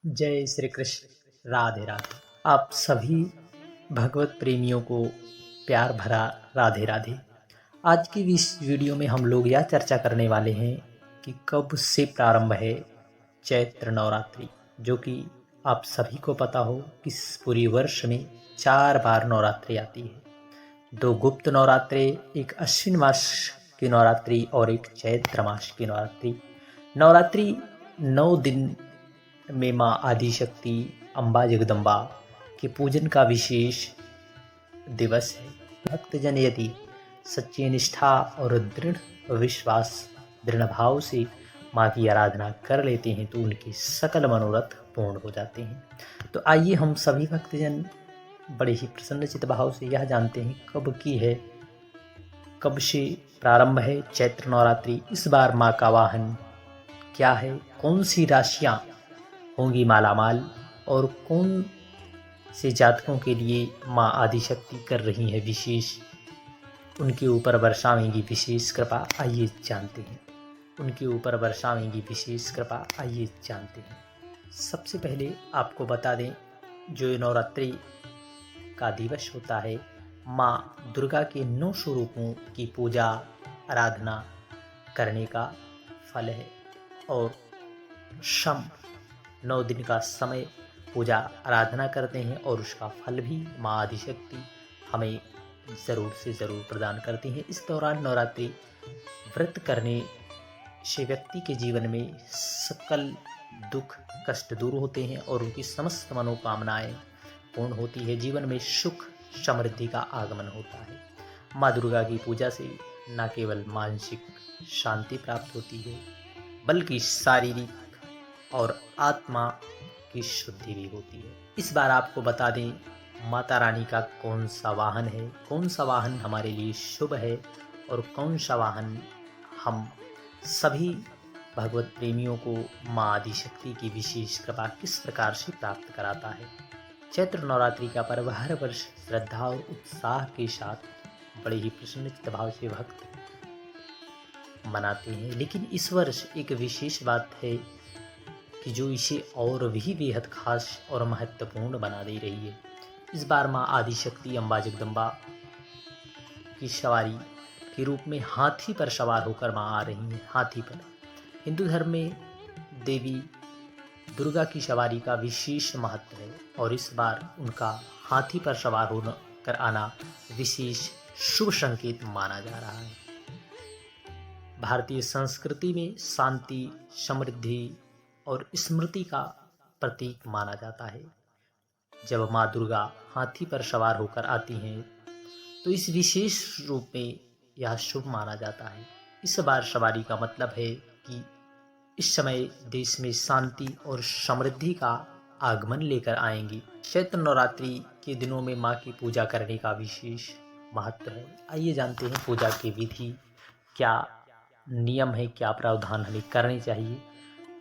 जय श्री कृष्ण। राधे राधे। आप सभी भगवत प्रेमियों को प्यार भरा राधे राधे। आज की इस वीडियो में हम लोग यह चर्चा करने वाले हैं कि कब से प्रारंभ है चैत्र नवरात्रि, जो कि आप सभी को पता हो कि इस पूरे वर्ष में 4 बार नवरात्रि आती है। 2 गुप्त नवरात्रि, एक अश्विन मास की नवरात्रि और एक चैत्र मास की नवरात्रि। नवरात्रि 9 दिन में माँ आदिशक्ति अम्बा जगदम्बा के पूजन का विशेष दिवस है। भक्तजन यदि सच्ची निष्ठा और दृढ़ विश्वास, दृढ़ भाव से माँ की आराधना कर लेते हैं तो उनके सकल मनोरथ पूर्ण हो जाते हैं। तो आइए हम सभी भक्तजन बड़े ही प्रसन्नचित भाव से यह जानते हैं कब से प्रारंभ है चैत्र नवरात्रि। इस बार माँ का वाहन क्या है, कौन सी राशियाँ होंगी मालामाल और कौन से जातकों के लिए माँ आदिशक्ति कर रही है विशेष, उनके ऊपर बरसावेंगी विशेष कृपा। आइए जानते हैं उनके ऊपर बरसावेंगी विशेष कृपा। आइए जानते हैं। सबसे पहले आपको बता दें, जो नवरात्रि का दिवस होता है, माँ दुर्गा के 9 स्वरूपों की पूजा आराधना करने का फल है और 9 दिन का समय पूजा आराधना करते हैं और उसका फल भी माँ आदिशक्ति हमें ज़रूर से ज़रूर प्रदान करती हैं। इस दौरान नवरात्रि व्रत करने से व्यक्ति के जीवन में सकल दुख कष्ट दूर होते हैं और उनकी समस्त मनोकामनाएं पूर्ण होती है। जीवन में सुख समृद्धि का आगमन होता है। माँ दुर्गा की पूजा से न केवल मानसिक शांति प्राप्त होती है बल्कि शारीरिक और आत्मा की शुद्धि भी होती है। इस बार आपको बता दें, माता रानी का कौन सा वाहन है, कौन सा वाहन हमारे लिए शुभ है और कौन सा वाहन हम सभी भगवत प्रेमियों को माँ आदिशक्ति की विशेष कृपा किस प्रकार से प्राप्त कराता है। चैत्र नवरात्रि का पर्व हर वर्ष श्रद्धा और उत्साह के साथ बड़े ही प्रसन्नचित भाव से भक्त मनाते हैं, लेकिन इस वर्ष एक विशेष बात है कि जो इसे और भी बेहद खास और महत्वपूर्ण बना दे रही है। इस बार माँ आदिशक्ति अम्बा जगदम्बा की सवारी के रूप में हाथी पर सवार होकर माँ आ रही हैं। हाथी पर हिंदू धर्म में देवी दुर्गा की सवारी का विशेष महत्व है और इस बार उनका हाथी पर सवार होकर आना विशेष शुभ संकेत माना जा रहा है। भारतीय संस्कृति में शांति, समृद्धि और स्मृति का प्रतीक माना जाता है। जब माँ दुर्गा हाथी पर सवार होकर आती हैं तो इस विशेष रूप में यह शुभ माना जाता है। इस बार सवारी का मतलब है कि इस समय देश में शांति और समृद्धि का आगमन लेकर आएंगी। चैत्र नवरात्रि के दिनों में माँ की पूजा करने का विशेष महत्व है। आइए जानते हैं पूजा की विधि, क्या नियम है, क्या प्रावधान हमें करने चाहिए।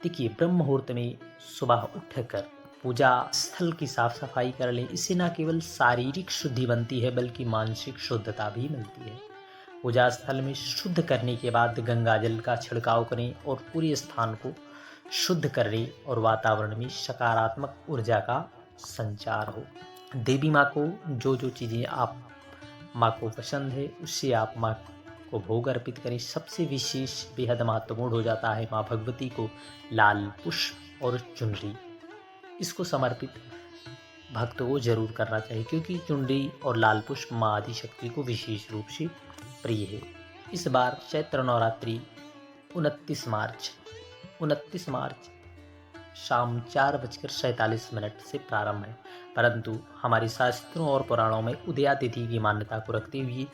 देखिए, ब्रह्म मुहूर्त में सुबह उठकर पूजा स्थल की साफ सफाई कर लें। इससे न केवल शारीरिक शुद्धि बनती है बल्कि मानसिक शुद्धता भी मिलती है। पूजा स्थल में शुद्ध करने के बाद गंगा जल का छिड़काव करें और पूरे स्थान को शुद्ध करें और वातावरण में सकारात्मक ऊर्जा का संचार हो। देवी माँ को जो जो चीज़ें आप माँ को पसंद है उससे आप माँ को भोग अर्पित करें। सबसे विशेष बेहद महत्वपूर्ण हो जाता है माँ भगवती को लाल पुष्प और चुनरी, इसको समर्पित भक्तों को जरूर करना चाहिए क्योंकि चुनरी और लाल पुष्प माँ आदिशक्ति को विशेष रूप से प्रिय है। इस बार चैत्र नवरात्रि 29 मार्च शाम 4:47 से प्रारंभ है, परंतु हमारे शास्त्रों और पुराणों में उदया तिथि की मान्यता को रखते हुए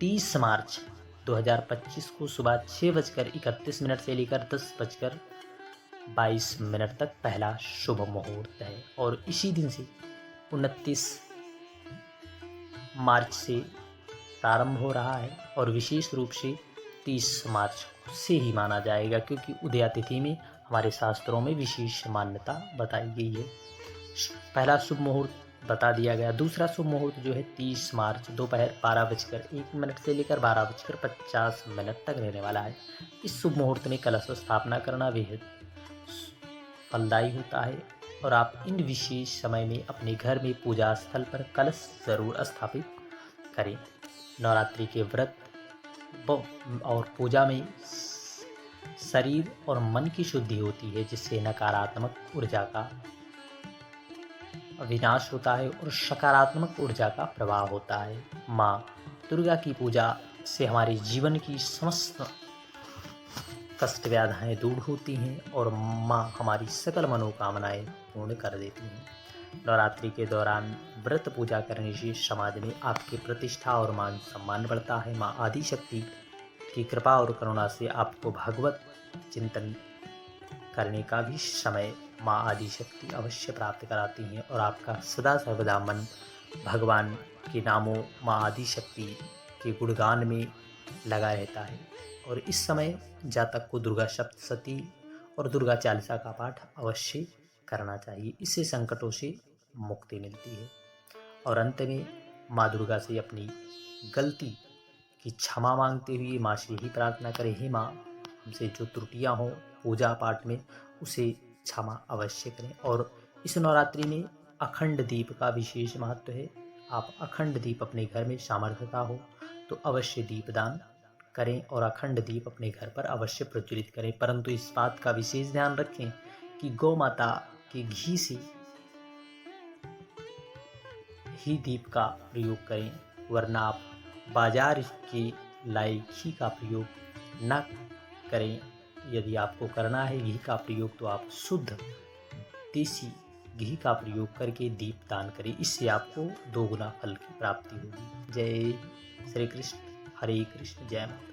30 मार्च 2025 को सुबह 6:31 से लेकर 10:22 तक पहला शुभ मुहूर्त है और इसी दिन से 29 मार्च से प्रारंभ हो रहा है और विशेष रूप से 30 मार्च से ही माना जाएगा क्योंकि उदया तिथि में हमारे शास्त्रों में विशेष मान्यता बताई गई है। पहला शुभ मुहूर्त बता दिया गया। दूसरा शुभ मुहूर्त जो है 30 मार्च दोपहर 12:01 से लेकर 12:50 तक रहने वाला है। इस शुभ मुहूर्त में कलश स्थापना करना बेहद फलदायी होता है और आप इन विशेष समय में अपने घर में पूजा स्थल पर कलश जरूर स्थापित करें। नवरात्रि के व्रत और पूजा में शरीर और मन की शुद्धि होती है, जिससे नकारात्मक ऊर्जा का विनाश होता है और सकारात्मक ऊर्जा का प्रवाह होता है। माँ दुर्गा की पूजा से हमारे जीवन की समस्त कष्ट व्याधाएं दूर होती हैं और माँ हमारी सकल मनोकामनाएं पूर्ण कर देती हैं। नवरात्रि के दौरान व्रत पूजा करने से समाज में आपकी प्रतिष्ठा और मान सम्मान बढ़ता है। माँ आदिशक्ति की कृपा और करुणा से आपको भागवत चिंतन करने का भी समय माँ आदिशक्ति अवश्य प्राप्त कराती हैं और आपका सदा सर्वदा मन भगवान के नामों माँ आदिशक्ति के गुणगान में लगा रहता है। और इस समय जातक को दुर्गा सप्तशती और दुर्गा चालीसा का पाठ अवश्य करना चाहिए। इससे संकटों से मुक्ति मिलती है। और अंत में माँ दुर्गा से अपनी गलती की क्षमा मांगते हुए माँ से यही प्रार्थना करें, हे माँ हमसे जो त्रुटियाँ हों पूजा पाठ में उसे क्षमा अवश्य करें। और इस नवरात्रि में अखंड दीप का विशेष महत्व है। आप अखंड दीप अपने घर में सामर्थ्यता हो तो अवश्य दीपदान करें और अखंड दीप अपने घर पर अवश्य प्रज्वलित करें, परंतु इस बात का विशेष ध्यान रखें कि गौ माता के घी से ही दीप का प्रयोग करें, वरना आप बाजार के लाए घी का प्रयोग न करें। यदि आपको करना है घी का प्रयोग तो आप शुद्ध देसी घी का प्रयोग करके दीप दान करें, इससे आपको दोगुना फल की प्राप्ति होगी। जय श्री कृष्ण, हरे कृष्ण, जय माता।